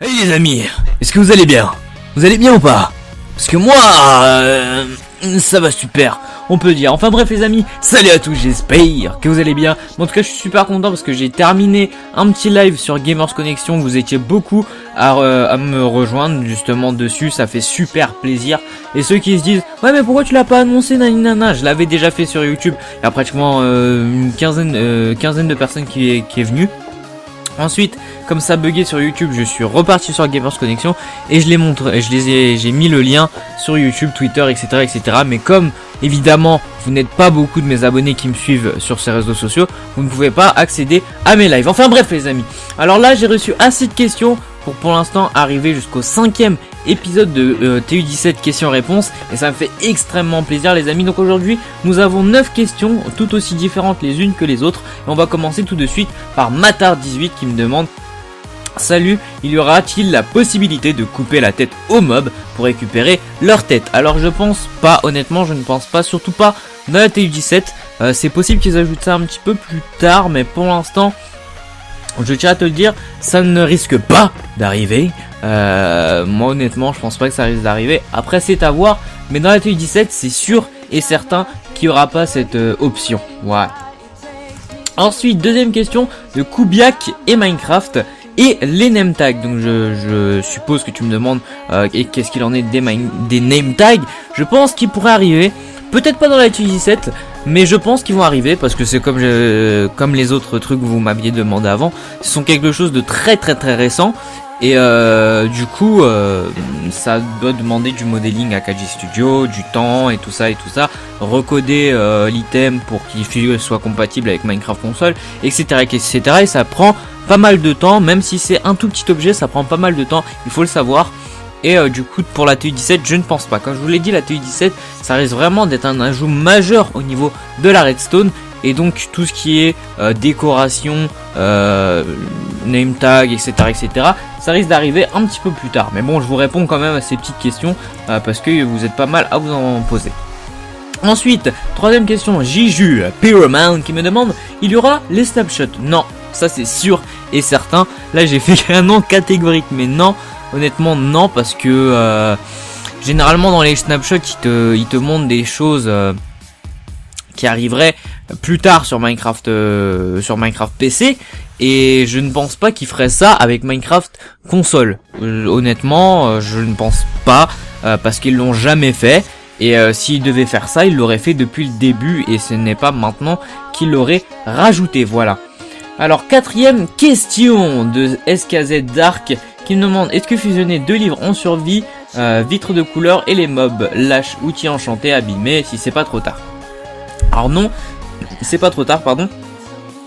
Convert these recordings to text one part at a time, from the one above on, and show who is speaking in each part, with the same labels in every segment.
Speaker 1: Hey les amis, est-ce que vous allez bien? Vous allez bien ou pas? Parce que moi, ça va super, on peut dire. Enfin bref les amis, salut à tous, j'espère que vous allez bien. En tout cas je suis super content parce que j'ai terminé un petit live sur Gamers Connection. Vous étiez beaucoup à me rejoindre justement dessus, ça fait super plaisir. Et ceux qui se disent ouais mais pourquoi tu l'as pas annoncé naninana, je l'avais déjà fait sur YouTube. Il y a pratiquement une quinzaine de personnes qui est venue. Ensuite, comme ça bugué sur YouTube, je suis reparti sur Gamers Connection et je les montre, j'ai mis le lien sur YouTube, Twitter, etc. Mais comme évidemment vous n'êtes pas beaucoup de mes abonnés qui me suivent sur ces réseaux sociaux, vous ne pouvez pas accéder à mes lives. Enfin bref les amis, alors là j'ai reçu assez de questions pour l'instant arriver jusqu'au 5e épisode de TU17 questions-réponses et ça me fait extrêmement plaisir les amis. Donc aujourd'hui nous avons 9 questions tout aussi différentes les unes que les autres et on va commencer tout de suite par Matard18 qui me demande: salut, il y aura-t-il la possibilité de couper la tête aux mobs pour récupérer leur tête? Alors je pense pas, honnêtement je ne pense pas, surtout pas dans la TU17. C'est possible qu'ils ajoutent ça un petit peu plus tard, mais pour l'instant je tiens à te le dire, ça ne risque pas d'arriver. Moi honnêtement je pense pas que ça risque d'arriver. Après c'est à voir, mais dans la TU17 c'est sûr et certain qu'il n'y aura pas cette option. Ouais. Ensuite deuxième question de Kubiak et Minecraft et les name tags. Donc je suppose que tu me demandes qu'est-ce qu'il en est des name tags. Je pense qu'ils pourraient arriver, peut-être pas dans la TU17, mais je pense qu'ils vont arriver parce que c'est comme les autres trucs que vous m'aviez demandé avant. Ce sont quelque chose de très récent et du coup ça doit demander du modeling à KG Studio, du temps et tout ça, recoder l'item pour qu'il soit compatible avec Minecraft console, etc. Et ça prend pas mal de temps, même si c'est un tout petit objet, ça prend pas mal de temps, il faut le savoir. Et du coup pour la TU17 je ne pense pas. Comme je vous l'ai dit, la TU17 ça risque vraiment d'être un ajout majeur au niveau de la redstone. Et donc tout ce qui est décoration, name tag, etc. ça risque d'arriver un petit peu plus tard. Mais bon, je vous réponds quand même à ces petites questions parce que vous êtes pas mal à vous en poser. Ensuite, troisième question, Jiju Pyroman qui me demande: il y aura les snapshots? Non, ça c'est sûr et certain. Là j'ai fait un non catégorique, mais non. Honnêtement non, parce que généralement dans les snapshots ils te montrent des choses qui arriveraient plus tard sur Minecraft PC, et je ne pense pas qu'ils feraient ça avec Minecraft console. Honnêtement je ne pense pas, parce qu'ils l'ont jamais fait, et s'ils devaient faire ça ils l'auraient fait depuis le début et ce n'est pas maintenant qu'ils l'auraient rajouté. Voilà. Alors quatrième question de SKZ Dark qui me demande: est-ce que fusionner 2 livres en survie, vitres de couleur et les mobs lâches, outils enchantés, abîmés, si c'est pas trop tard? Alors non, c'est pas trop tard, pardon.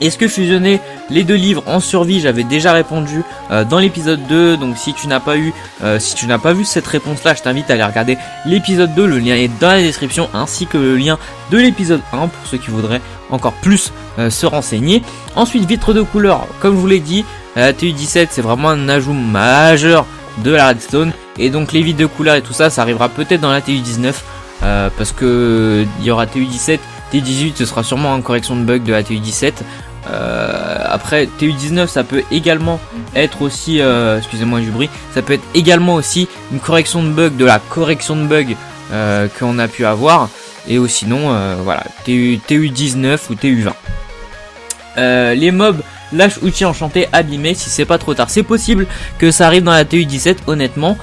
Speaker 1: Est-ce que fusionner les 2 livres en survie? J'avais déjà répondu dans l'épisode 2, donc si tu n'as pas vu cette réponse là, je t'invite à aller regarder l'épisode 2, le lien est dans la description, ainsi que le lien de l'épisode 1 pour ceux qui voudraient encore plus se renseigner. Ensuite, vitres de couleur, comme je vous l'ai dit, la TU17 c'est vraiment un ajout majeur de la redstone, et donc les vitres de couleur et tout ça, ça arrivera peut-être dans la TU19 parce que il y aura TU17, TU18 ce sera sûrement une correction de bug de la TU17. Après TU19 ça peut également être aussi excusez-moi du bruit, ça peut être également aussi une correction de bug de la correction de bug qu'on a pu avoir, et ou sinon voilà, TU19 ou TU20. Les mobs lâche, outils enchantés, abîmés, si c'est pas trop tard. C'est possible que ça arrive dans la TU17 honnêtement,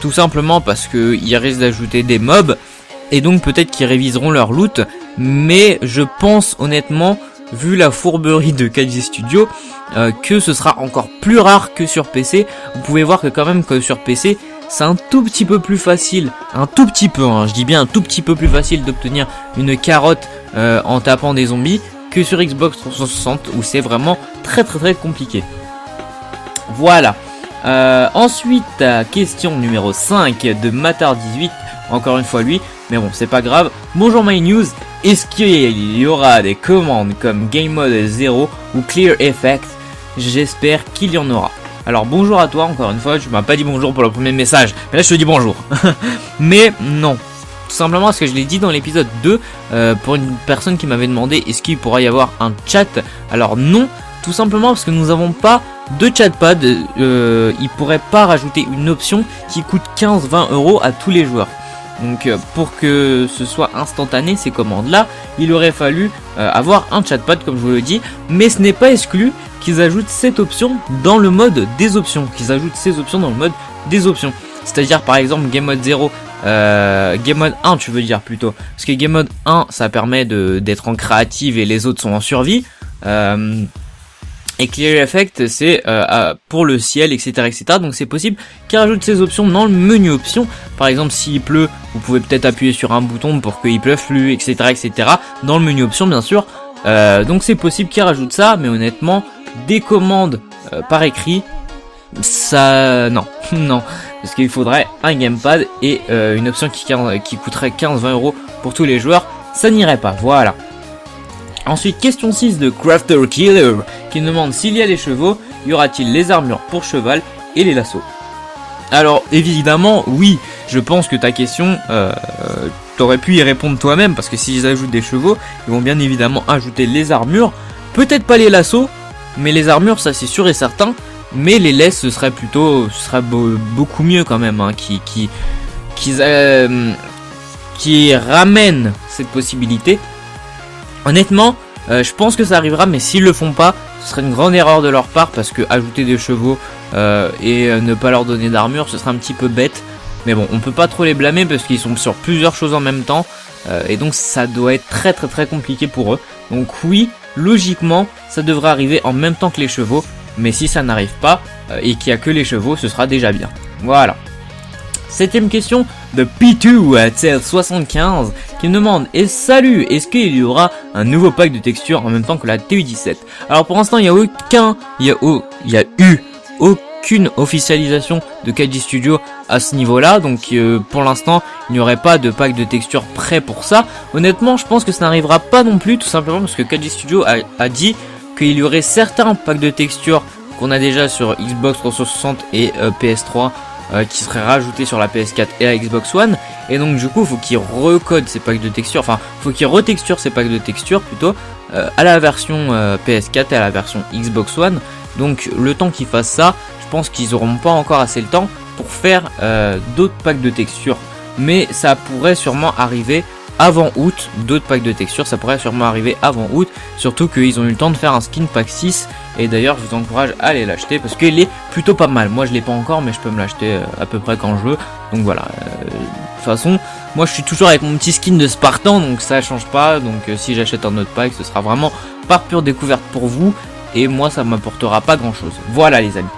Speaker 1: tout simplement parce que ils risquent d'ajouter des mobs et donc peut-être qu'ils réviseront leur loot, mais je pense honnêtement, vu la fourberie de KG Studio, que ce sera encore plus rare que sur PC. Vous pouvez voir que quand même que sur PC c'est un tout petit peu plus facile, un tout petit peu, hein, je dis bien un tout petit peu plus facile d'obtenir une carotte en tapant des zombies que sur Xbox 360 où c'est vraiment très compliqué. Voilà. Ensuite, question numéro 5 de Matard18, encore une fois lui, mais bon c'est pas grave. Bonjour My News, est-ce qu'il y aura des commandes comme Game Mode 0 ou Clear Effect? J'espère qu'il y en aura. Alors bonjour à toi, encore une fois, tu m'as pas dit bonjour pour le premier message, mais là je te dis bonjour. Mais non, Tout simplement parce que je l'ai dit dans l'épisode 2, pour une personne qui m'avait demandé est-ce qu'il pourrait y avoir un chat. Alors non, tout simplement parce que nous n'avons pas de chatpad. Il pourrait pas rajouter une option qui coûte 15-20 € à tous les joueurs. Donc pour que ce soit instantané ces commandes là, il aurait fallu avoir un chatpad comme je vous le dis, mais ce n'est pas exclu qu'ils ajoutent cette option dans le mode des options, c'est-à-dire par exemple Game Mode 0, Game Mode 1 tu veux dire plutôt, parce que Game Mode 1 ça permet d'être en créative et les autres sont en survie, et Clear Effect c'est pour le ciel, etc. Donc c'est possible qu'ils rajoutent ces options dans le menu options. Par exemple s'il pleut, vous pouvez peut-être appuyer sur un bouton pour qu'il pleuve plus, etc. Dans le menu options bien sûr. Donc c'est possible qu'ils rajoutent ça, mais honnêtement des commandes par écrit, ça non, non, parce qu'il faudrait un gamepad et une option qui coûterait 15-20 € pour tous les joueurs, ça n'irait pas, voilà. Ensuite, question 6 de Crafter Killer qui demande s'il y a les chevaux, y aura-t-il les armures pour cheval et les lassos. Alors évidemment oui, je pense que ta question t'aurais pu y répondre toi-même, parce que s'ils ajoutent des chevaux, ils vont bien évidemment ajouter les armures, peut-être pas les lassos, mais les armures ça c'est sûr et certain, mais les laisses ce serait beaucoup mieux quand même, hein, qui ramènent cette possibilité. Honnêtement, je pense que ça arrivera, mais s'ils le font pas, ce serait une grande erreur de leur part, parce que ajouter des chevaux et ne pas leur donner d'armure, ce serait un petit peu bête. Mais bon, on peut pas trop les blâmer parce qu'ils sont sur plusieurs choses en même temps, et donc ça doit être très compliqué pour eux. Donc oui, logiquement, ça devrait arriver en même temps que les chevaux, mais si ça n'arrive pas et qu'il y a que les chevaux, ce sera déjà bien. Voilà. Septième question de P2ATL75 qui me demande salut, est-ce qu'il y aura un nouveau pack de textures en même temps que la TU17? Alors pour l'instant il y a eu aucune officialisation de KG Studio à ce niveau là, donc pour l'instant il n'y aurait pas de pack de textures prêt pour ça. Honnêtement je pense que ça n'arrivera pas non plus, tout simplement parce que KG Studio a dit qu'il y aurait certains packs de textures qu'on a déjà sur Xbox 360 et PS3 qui seraient rajoutés sur la PS4 et la Xbox One, et donc du coup faut qu'ils recodent ces packs de textures, enfin faut qu'ils retexturent ces packs de textures plutôt à la version PS4 et à la version Xbox One. Donc le temps qu'ils fassent ça, je pense qu'ils auront pas encore assez le temps pour faire d'autres packs de textures, mais ça pourrait sûrement arriver avant août. D'autres packs de textures ça pourrait sûrement arriver avant août, surtout qu'ils ont eu le temps de faire un skin pack 6, et d'ailleurs je vous encourage à aller l'acheter parce qu'il est plutôt pas mal. Moi je l'ai pas encore, mais je peux me l'acheter à peu près quand je veux, donc voilà. De toute façon moi je suis toujours avec mon petit skin de Spartan, donc ça change pas, donc si j'achète un autre pack ce sera vraiment par pure découverte pour vous, et moi ça m'apportera pas grand chose. Voilà les amis.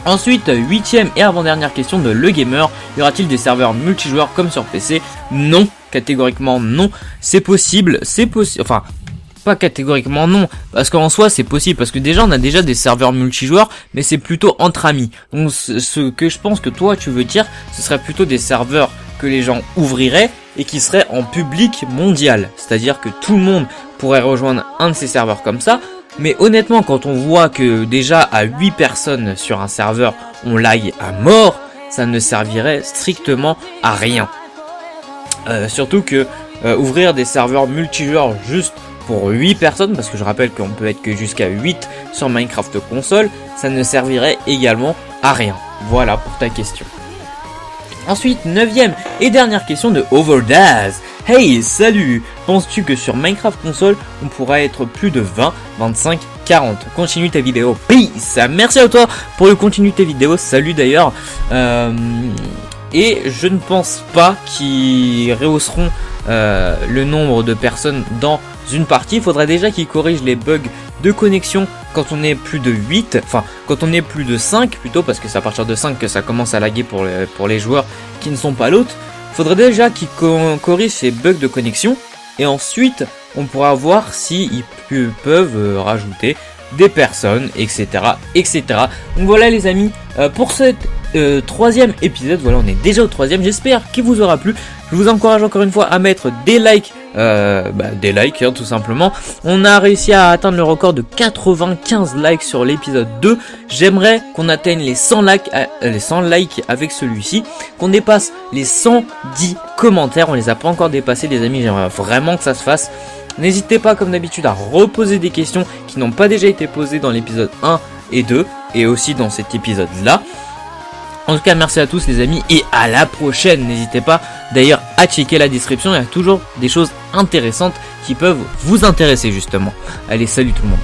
Speaker 1: Ensuite, huitième et avant-dernière question de Le Gamer, y aura-t-il des serveurs multijoueurs comme sur PC? Non, catégoriquement non. C'est possible, enfin pas catégoriquement non, parce qu'en soi c'est possible, parce que déjà on a déjà des serveurs multijoueurs, mais c'est plutôt entre amis. Donc ce que je pense que toi tu veux dire, ce serait plutôt des serveurs que les gens ouvriraient et qui seraient en public mondial, c'est-à-dire que tout le monde pourrait rejoindre un de ces serveurs comme ça. Mais honnêtement, quand on voit que déjà à 8 personnes sur un serveur on lag à mort, ça ne servirait strictement à rien. Surtout que ouvrir des serveurs multijoueurs juste pour 8 personnes, parce que je rappelle qu'on peut être que jusqu'à 8 sur Minecraft console, ça ne servirait également à rien. Voilà pour ta question. Ensuite, 9ème et dernière question de Overdaz. Hey, salut! Penses-tu que sur Minecraft console, on pourra être plus de 20, 25, 40? Continue ta vidéo. Peace! Merci à toi pour le continue tes vidéos. Salut d'ailleurs. Et je ne pense pas qu'ils rehausseront le nombre de personnes dans une partie. Il faudrait déjà qu'ils corrigent les bugs de connexion quand on est plus de 8, enfin quand on est plus de 5 plutôt, parce que c'est à partir de 5 que ça commence à laguer pour les joueurs qui ne sont pas l'hôte. Il faudrait déjà qu'ils corrigent ces bugs de connexion, et ensuite on pourra voir s'ils peuvent rajouter des personnes, etc. etc. Donc voilà les amis, pour cette troisième épisode, voilà on est déjà au troisième, j'espère qu'il vous aura plu. Je vous encourage encore une fois à mettre des likes des likes tout simplement. On a réussi à atteindre le record de 95 likes sur l'épisode 2. J'aimerais qu'on atteigne les 100 likes avec celui-ci, qu'on dépasse les 110 commentaires. On les a pas encore dépassés les amis, j'aimerais vraiment que ça se fasse. N'hésitez pas comme d'habitude à reposer des questions qui n'ont pas déjà été posées dans l'épisode 1 et 2 et aussi dans cet épisode là. En tout cas, merci à tous les amis et à la prochaine. N'hésitez pas d'ailleurs à checker la description, il y a toujours des choses intéressantes qui peuvent vous intéresser justement. Allez, salut tout le monde.